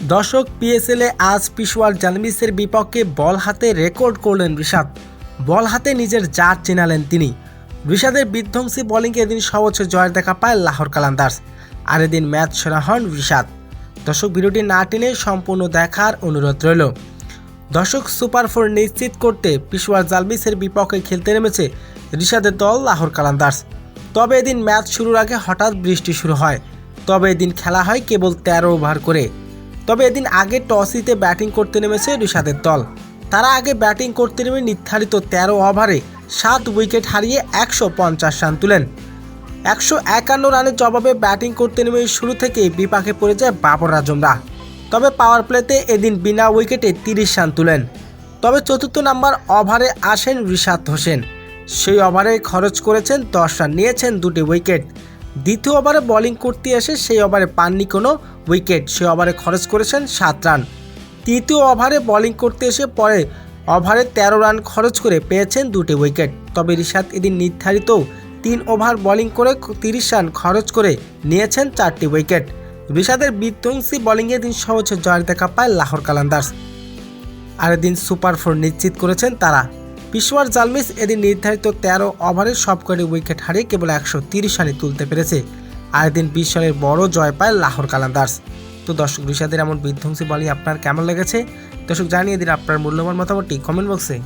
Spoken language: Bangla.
দর্শক, পিএসএলে আজ পেশোয়ার জালমিসের বিপক্ষে বল হাতে রেকর্ড করলেন রিশাদ। বল হাতে নিজের জাত চেনালেন তিনি। রিশাদের বিধ্বংসী বোলিংয়ে এদিন সর্বোচ্চ জয়ের দেখা পায় লাহোর কালান্দার্স, আর এদিন ম্যাচ সেরা হন রিশাদ। দর্শক, ভিডিওটি না টেনে সম্পূর্ণ দেখার অনুরোধ রইল। দর্শক, সুপার 4 নিশ্চিত করতে পেশোয়ার জালমিসের বিপক্ষে খেলতে নেমেছে রিশাদের দল লাহোর কালান্দার্স। তবে এদিন ম্যাচ শুরুর আগে হঠাৎ বৃষ্টি শুরু হয়। তবে এদিন খেলা হয় কেবল 13 ওভার করে। তবে এদিন আগে টস জিতে ব্যাটিং করতে নেমেছে রিশাদের দল। তারা আগে ব্যাটিং করতে নেমে নির্ধারিত 13 ওভারে 7 উইকেট হারিয়ে 150 রান তুলেন। 151 রানের জবাবে ব্যাটিং করতে নেমে শুরু থেকেই বিপাকে পড়ে যায় বাবর আজমরা। তবে পাওয়ার প্লেতে এদিন বিনা উইকেটে 30 রান তুলেন। তবে চতুর্থ নাম্বার ওভারে আসেন রিশাদ হোসেন। সেই ওভারে খরচ করেছেন 10 রান, নিয়েছেন 2টি উইকেট। দ্বিতীয় ওভারে বোলিং করতে এসে সেই ওভারে পাননি কোনো উইকেট, সেই ওভারে খরচ করেছেন 7 রান। তৃতীয় ওভারে বোলিং করতে এসে পরে ওভারে 13 রান খরচ করে পেয়েছেন 2টি উইকেট। তবে রিশাদ এদিন নির্ধারিত 3 ওভার বোলিং করে 30 রান খরচ করে নিয়েছেন 4টি উইকেট। রিশাদের বিধ্বংসী বোলিংয়ে দিন সর্বোচ্চ জয়ের দেখা পায় লাহোর কালান্দার্স, আর এদিন সুপার 4 নিশ্চিত করেছেন তারা। পেশোয়ার জালমিস এদিন নির্ধারিত 13 ওভারে সবকটি উইকেট হারিয়ে কেবল 130 রানই তুলতে পেরেছে, আর এদিন 20 রানের বড় জয় পায় লাহোর কালান্দার্স। তো দর্শক, রিশাদের এমন বিধ্বংসী বোলিং আপনার কেমন লেগেছে? দর্শক, জানিয়ে দিন আপনার মূল্যবান মতামতটি কমেন্ট বক্সে।